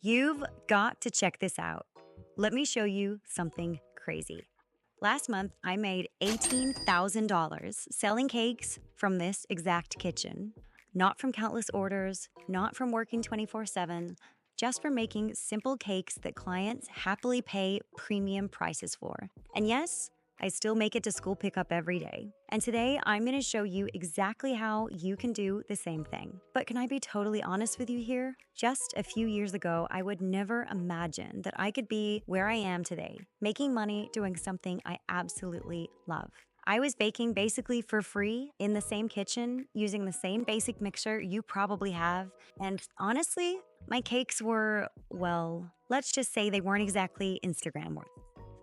You've got to check this out. Let me show you something crazy. Last month, I made $18,000 selling cakes from this exact kitchen. Not from countless orders, not from working 24/7, just from making simple cakes that clients happily pay premium prices for. And yes, I still make it to school pickup every day. And today, I'm going to show you exactly how you can do the same thing. But can I be totally honest with you here? Just a few years ago, I would never imagine that I could be where I am today, making money doing something I absolutely love. I was baking basically for free in the same kitchen using the same basic mixer you probably have. And honestly, my cakes were, well, let's just say they weren't exactly Instagram worthy.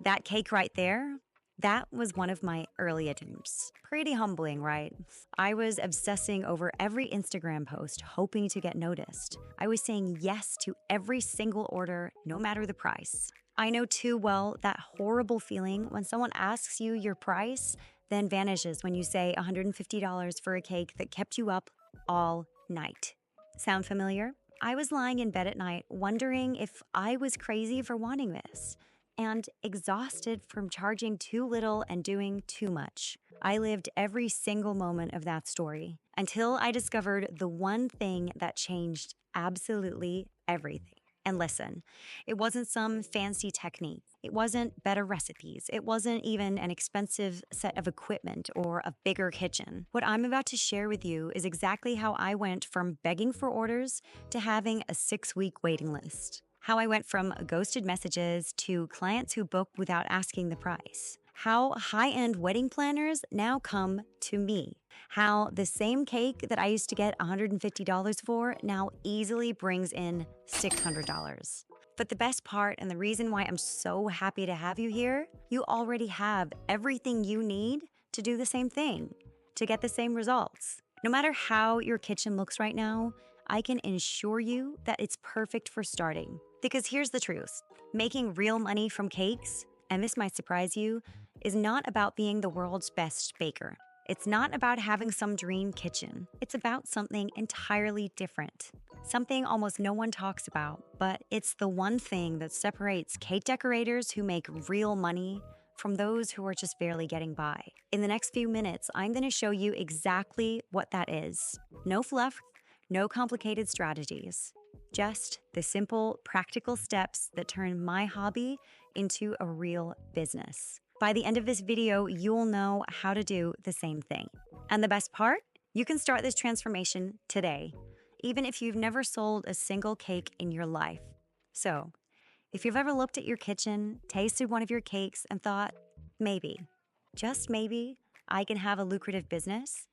That cake right there, that was one of my early attempts. Pretty humbling, right? I was obsessing over every Instagram post, hoping to get noticed. I was saying yes to every single order, no matter the price. I know too well that horrible feeling when someone asks you your price, then vanishes when you say $150 for a cake that kept you up all night. Sound familiar? I was lying in bed at night wondering if I was crazy for wanting this and exhausted from charging too little and doing too much. I lived every single moment of that story until I discovered the one thing that changed absolutely everything. And listen, it wasn't some fancy technique. It wasn't better recipes. It wasn't even an expensive set of equipment or a bigger kitchen. What I'm about to share with you is exactly how I went from begging for orders to having a 6-week waiting list. How I went from ghosted messages to clients who book without asking the price. How high-end wedding planners now come to me. How the same cake that I used to get $150 for now easily brings in $600. But the best part and the reason why I'm so happy to have you here, you already have everything you need to do the same thing, to get the same results. No matter how your kitchen looks right now, I can assure you that it's perfect for starting. Because here's the truth, making real money from cakes, and this might surprise you, is not about being the world's best baker. It's not about having some dream kitchen. It's about something entirely different. Something almost no one talks about, but it's the one thing that separates cake decorators who make real money from those who are just barely getting by. In the next few minutes, I'm going to show you exactly what that is. No fluff, no complicated strategies. Just the simple, practical steps that turn my hobby into a real business. By the end of this video, you'll know how to do the same thing. And the best part? You can start this transformation today, even if you've never sold a single cake in your life. So, if you've ever looked at your kitchen, tasted one of your cakes, and thought, maybe, just maybe, I can have a lucrative business,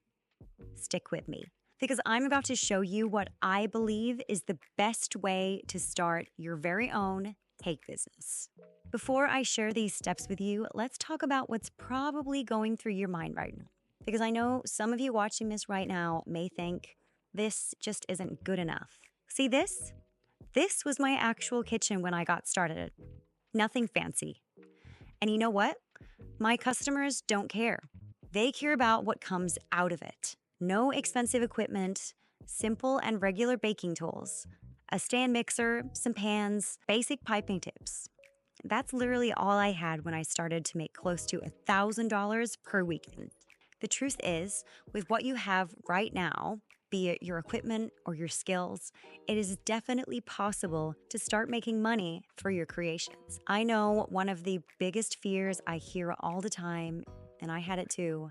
stick with me. Because I'm about to show you what I believe is the best way to start your very own cake business. Before I share these steps with you, let's talk about what's probably going through your mind right now. Because I know some of you watching this right now may think, this just isn't good enough. See this? This was my actual kitchen when I got started. Nothing fancy. And you know what? My customers don't care. They care about what comes out of it. No expensive equipment, simple and regular baking tools, a stand mixer, some pans, basic piping tips. That's literally all I had when I started to make close to $1,000 per weekend. The truth is, with what you have right now, be it your equipment or your skills, it is definitely possible to start making money for your creations. I know one of the biggest fears I hear all the time, and I had it too,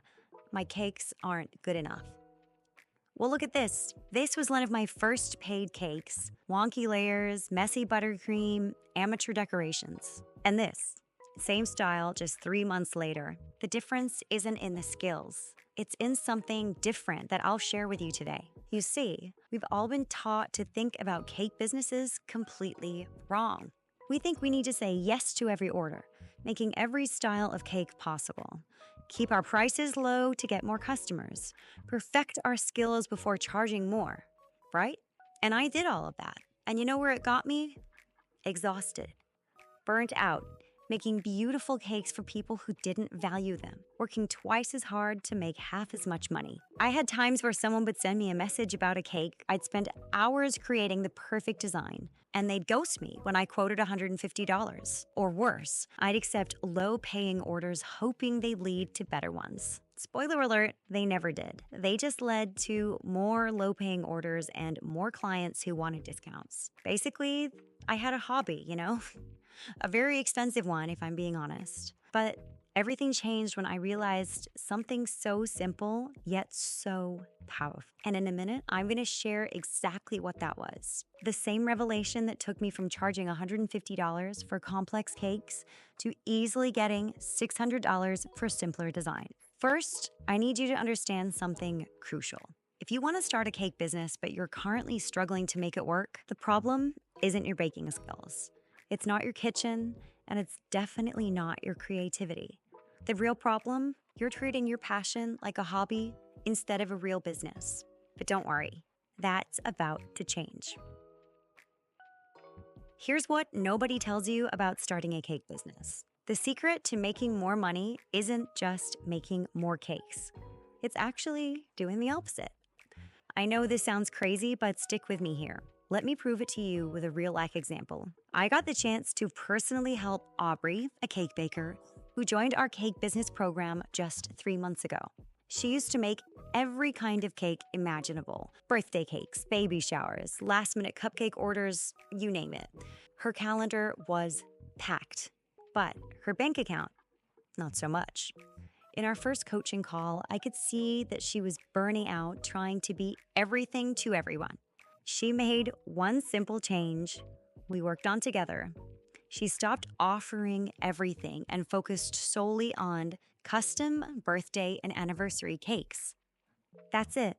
my cakes aren't good enough. Well, look at this. This was one of my first paid cakes. Wonky layers, messy buttercream, amateur decorations. And this, same style, just 3 months later. The difference isn't in the skills. It's in something different that I'll share with you today. You see, we've all been taught to think about cake businesses completely wrong. We think we need to say yes to every order, making every style of cake possible. Keep our prices low to get more customers. Perfect our skills before charging more, right? And I did all of that. And you know where it got me? Exhausted, burnt out, making beautiful cakes for people who didn't value them, working twice as hard to make half as much money. I had times where someone would send me a message about a cake. I'd spend hours creating the perfect design, and they'd ghost me when I quoted $150. Or worse, I'd accept low paying orders hoping they'd lead to better ones. Spoiler alert, they never did. They just led to more low paying orders and more clients who wanted discounts. Basically, I had a hobby, a very expensive one, if I'm being honest. But everything changed when I realized something so simple, yet so powerful. And in a minute, I'm going to share exactly what that was. The same revelation that took me from charging $150 for complex cakes to easily getting $600 for simpler design. First, I need you to understand something crucial. If you want to start a cake business, but you're currently struggling to make it work, the problem isn't your baking skills. It's not your kitchen, and it's definitely not your creativity. The real problem, you're treating your passion like a hobby instead of a real business. But don't worry, that's about to change. Here's what nobody tells you about starting a cake business. The secret to making more money isn't just making more cakes. It's actually doing the opposite. I know this sounds crazy, but stick with me here. Let me prove it to you with a real life example. I got the chance to personally help Aubrey, a cake baker, who joined our cake business program just 3 months ago. She used to make every kind of cake imaginable: birthday cakes, baby showers, last minute cupcake orders, you name it. Her calendar was packed, but her bank account, not so much. In our first coaching call, I could see that she was burning out trying to be everything to everyone. She made one simple change we worked on together. She stopped offering everything and focused solely on custom birthday and anniversary cakes. That's it,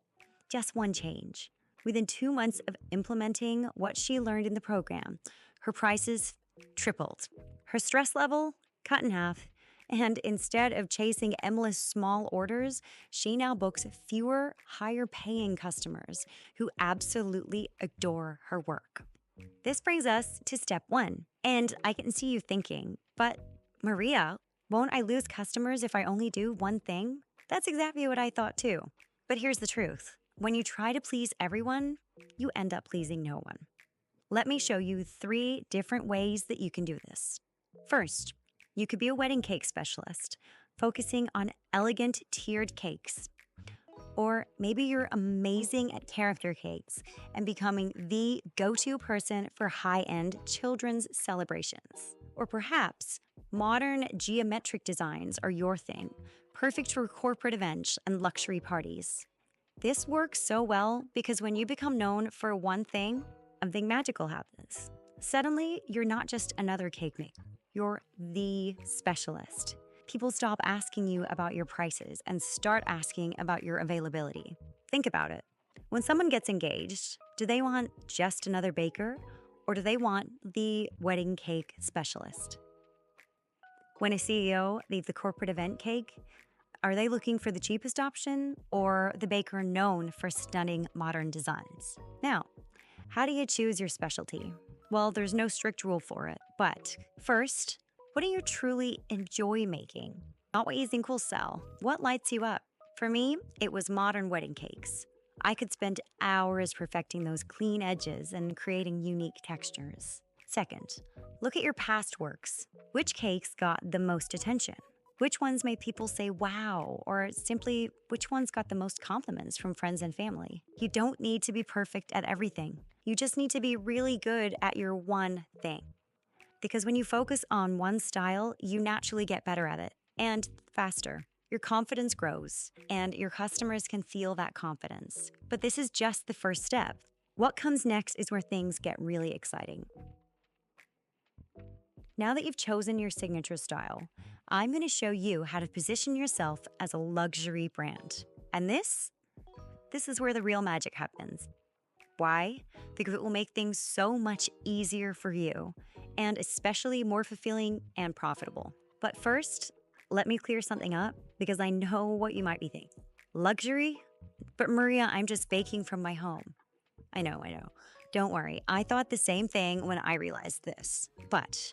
just one change. Within 2 months of implementing what she learned in the program, her prices tripled, her stress level cut in half, and instead of chasing endless small orders, she now books fewer, higher paying customers who absolutely adore her work. This brings us to step 1. And I can see you thinking, but Maria, won't I lose customers if I only do one thing? That's exactly what I thought too. But here's the truth. When you try to please everyone, you end up pleasing no one. Let me show you 3 different ways that you can do this. First, you could be a wedding cake specialist, focusing on elegant tiered cakes. Or maybe you're amazing at character cakes and becoming the go-to person for high-end children's celebrations. Or perhaps modern geometric designs are your thing, perfect for corporate events and luxury parties. This works so well because when you become known for one thing, something magical happens. Suddenly, you're not just another cake maker. You're the specialist. People stop asking you about your prices and start asking about your availability. Think about it. When someone gets engaged, do they want just another baker, or do they want the wedding cake specialist? When a CEO leaves the corporate event cake, are they looking for the cheapest option or the baker known for stunning modern designs? Now, how do you choose your specialty? Well, there's no strict rule for it, but first, what do you truly enjoy making? Not what you think will sell. What lights you up? For me, it was modern wedding cakes. I could spend hours perfecting those clean edges and creating unique textures. Second, look at your past works. Which cakes got the most attention? Which ones made people say wow, or simply which ones got the most compliments from friends and family? You don't need to be perfect at everything. You just need to be really good at your one thing. Because when you focus on one style, you naturally get better at it and faster. Your confidence grows and your customers can feel that confidence. But this is just the first step. What comes next is where things get really exciting. Now that you've chosen your signature style, I'm going to show you how to position yourself as a luxury brand. And this is where the real magic happens. Why? Because it will make things so much easier for you, and especially more fulfilling and profitable. But first, let me clear something up because I know what you might be thinking. Luxury? But Maria, I'm just baking from my home. I know. Don't worry. I thought the same thing when I realized this. But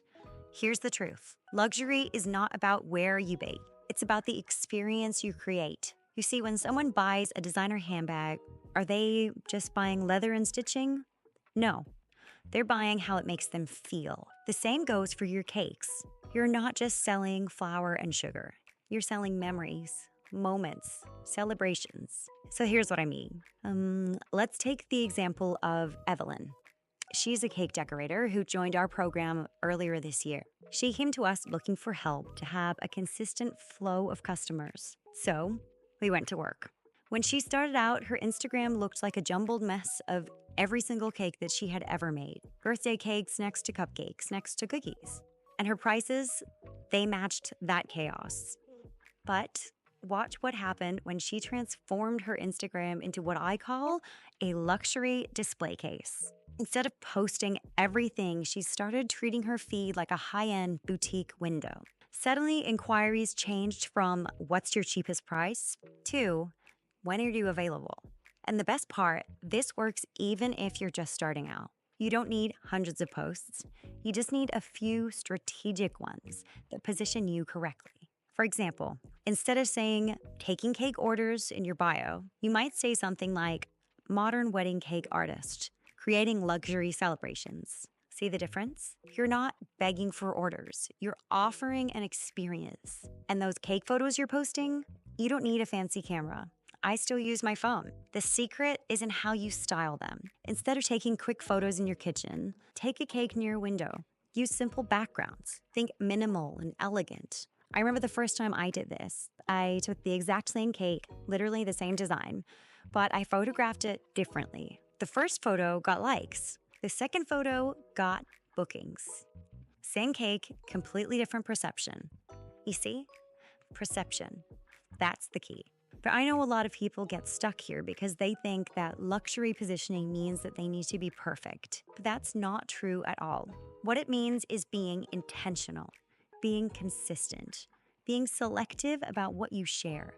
Here's the truth: luxury is not about where you bake, it's about the experience you create. You see, when someone buys a designer handbag, are they just buying leather and stitching? No, they're buying how it makes them feel. The same goes for your cakes. You're not just selling flour and sugar, you're selling memories, moments, celebrations. So here's what I mean. Let's take the example of Evelyn. She's a cake decorator who joined our program earlier this year. She came to us looking for help to have a consistent flow of customers. So we went to work. When she started out, her Instagram looked like a jumbled mess of every single cake that she had ever made. Birthday cakes next to cupcakes, next to cookies. And her prices, they matched that chaos. But watch what happened when she transformed her Instagram into what I call a luxury display case. Instead of posting everything, she started treating her feed like a high-end boutique window. Suddenly, inquiries changed from "what's your cheapest price" to "when are you available?" And the best part, this works even if you're just starting out. You don't need hundreds of posts. You just need a few strategic ones that position you correctly. For example, instead of saying "taking cake orders" in your bio, you might say something like "modern wedding cake artist, creating luxury celebrations." See the difference? You're not begging for orders, you're offering an experience. And those cake photos you're posting, you don't need a fancy camera. I still use my phone. The secret is in how you style them. Instead of taking quick photos in your kitchen, take a cake near a window. Use simple backgrounds. Think minimal and elegant. I remember the first time I did this. I took the exact same cake, literally the same design, but I photographed it differently. The first photo got likes. The second photo got bookings. Same cake, completely different perception. You see? Perception. That's the key. But I know a lot of people get stuck here because they think that luxury positioning means that they need to be perfect. But that's not true at all. What it means is being intentional, being consistent, being selective about what you share.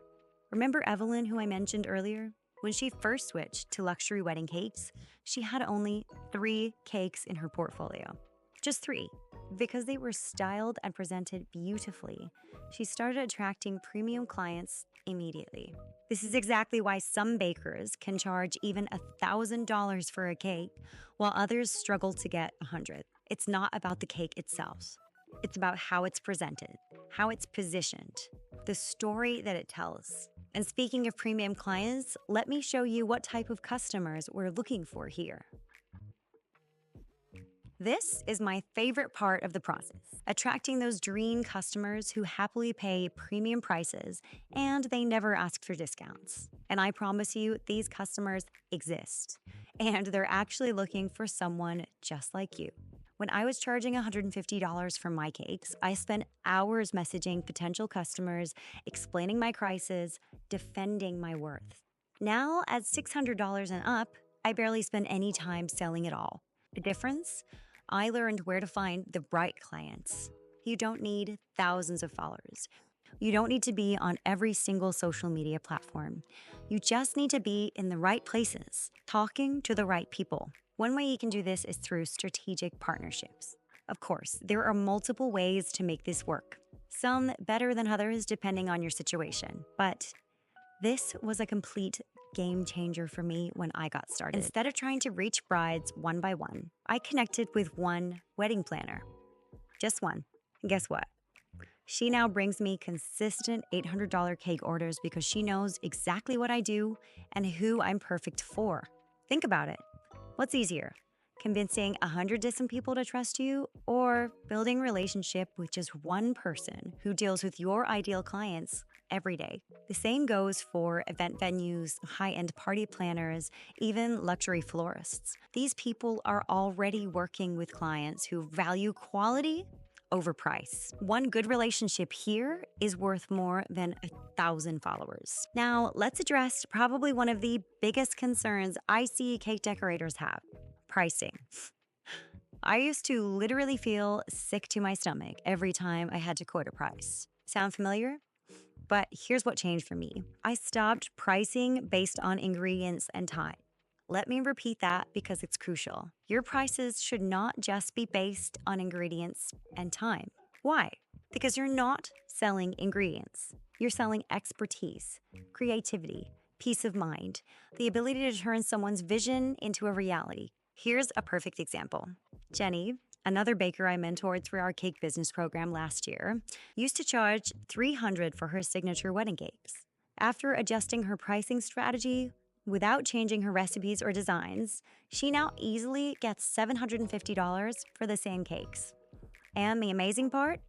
Remember Evelyn, who I mentioned earlier? When she first switched to luxury wedding cakes, she had only 3 cakes in her portfolio. Just 3, because they were styled and presented beautifully. She started attracting premium clients immediately. This is exactly why some bakers can charge even $1,000 for a cake, while others struggle to get 100. It's not about the cake itself. It's about how it's presented, how it's positioned, the story that it tells. And speaking of premium clients, let me show you what type of customers we're looking for here. This is my favorite part of the process: attracting those dream customers who happily pay premium prices and they never ask for discounts. And I promise you, these customers exist. And they're actually looking for someone just like you. When I was charging $150 for my cakes, I spent hours messaging potential customers, explaining my prices, defending my worth. Now, at $600 and up, I barely spend any time selling at all. The difference? I learned where to find the right clients. You don't need thousands of followers. You don't need to be on every single social media platform. You just need to be in the right places, talking to the right people. One way you can do this is through strategic partnerships. Of course, there are multiple ways to make this work, some better than others depending on your situation. But this was a complete game changer for me when I got started. Instead of trying to reach brides one by one, I connected with one wedding planner. Just one. And guess what? She now brings me consistent $800 cake orders because she knows exactly what I do and who I'm perfect for. Think about it. What's easier? Convincing 100 different people to trust you, or building a relationship with just one person who deals with your ideal clients every day? The same goes for event venues, high-end party planners, even luxury florists. These people are already working with clients who value quality over price. One good relationship here is worth more than 1,000 followers. Now, let's address probably one of the biggest concerns I see cake decorators have: pricing. I used to literally feel sick to my stomach every time I had to quote a price. Sound familiar? But here's what changed for me. I stopped pricing based on ingredients and time. Let me repeat that because it's crucial. Your prices should not just be based on ingredients and time. Why? Because you're not selling ingredients. You're selling expertise, creativity, peace of mind, the ability to turn someone's vision into a reality. Here's a perfect example. Jenny, another baker I mentored through our cake business program last year, used to charge $300 for her signature wedding cakes. After adjusting her pricing strategy without changing her recipes or designs, she now easily gets $750 for the same cakes. And the amazing part?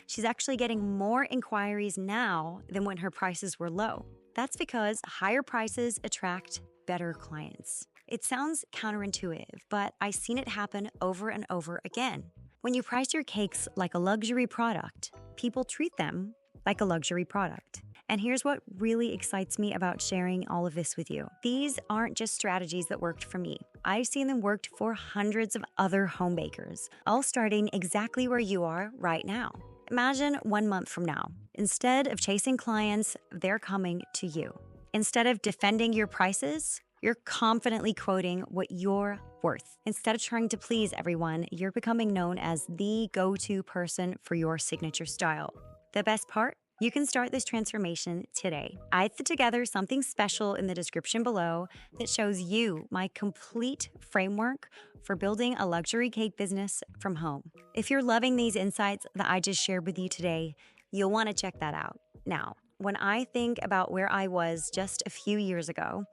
She's actually getting more inquiries now than when her prices were low. That's because higher prices attract better clients. It sounds counterintuitive, but I've seen it happen over and over again. When you price your cakes like a luxury product, people treat them like a luxury product. And here's what really excites me about sharing all of this with you. These aren't just strategies that worked for me. I've seen them worked for hundreds of other home bakers, all starting exactly where you are right now. Imagine 1 month from now. Instead of chasing clients, they're coming to you. Instead of defending your prices, you're confidently quoting what you're worth. Instead of trying to please everyone, you're becoming known as the go-to person for your signature style. The best part? You can start this transformation today. I put together something special in the description below that shows you my complete framework for building a luxury cake business from home. If you're loving these insights that I just shared with you today, you'll want to check that out. Now, when I think about where I was just a few years ago,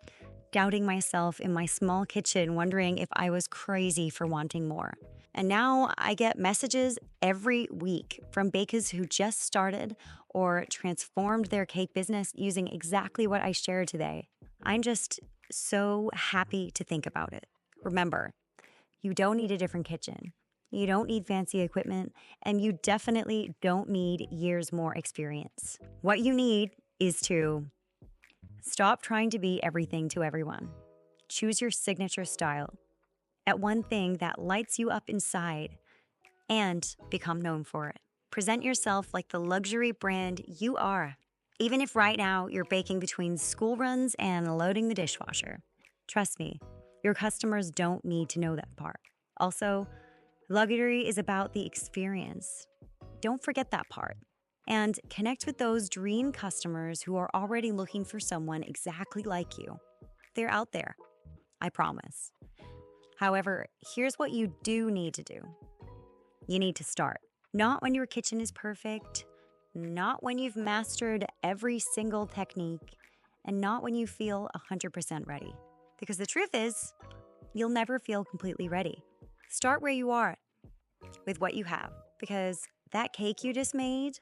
doubting myself in my small kitchen, wondering if I was crazy for wanting more. And now I get messages every week from bakers who just started or transformed their cake business using exactly what I shared today. I'm just so happy to think about it. Remember, you don't need a different kitchen. You don't need fancy equipment, and you definitely don't need years more experience. What you need is to stop trying to be everything to everyone. Choose your signature style at one thing that lights you up inside and become known for it. Present yourself like the luxury brand you are, even if right now you're baking between school runs and loading the dishwasher. Trust me, your customers don't need to know that part. Also, luxury is about the experience. Don't forget that part. And connect with those dream customers who are already looking for someone exactly like you. They're out there, I promise. However, here's what you do need to do. You need to start. Not when your kitchen is perfect, not when you've mastered every single technique, and not when you feel 100% ready. Because the truth is, you'll never feel completely ready. Start where you are with what you have. Because that cake you just made,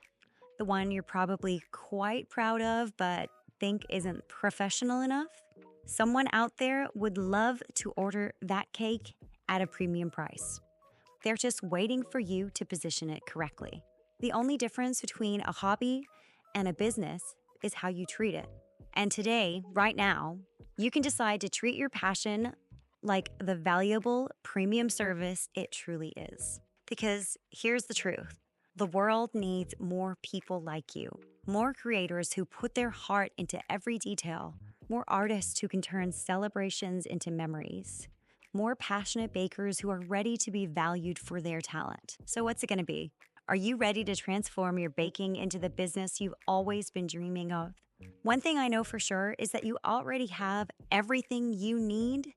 the one you're probably quite proud of but think isn't professional enough, someone out there would love to order that cake at a premium price. They're just waiting for you to position it correctly. The only difference between a hobby and a business is how you treat it. And today, right now, you can decide to treat your passion like the valuable premium service it truly is. Because here's the truth. The world needs more people like you, more creators who put their heart into every detail, more artists who can turn celebrations into memories, more passionate bakers who are ready to be valued for their talent. So what's it going to be? Are you ready to transform your baking into the business you've always been dreaming of? One thing I know for sure is that you already have everything you need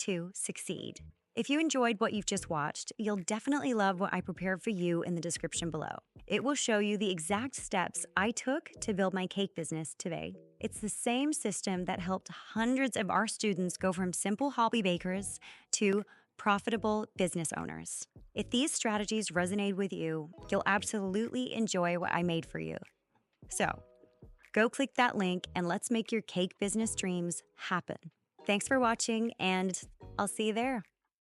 to succeed. If you enjoyed what you've just watched, you'll definitely love what I prepared for you in the description below. It will show you the exact steps I took to build my cake business today. It's the same system that helped hundreds of our students go from simple hobby bakers to profitable business owners. If these strategies resonate with you, you'll absolutely enjoy what I made for you. So, go click that link and let's make your cake business dreams happen. Thanks for watching, and I'll see you there.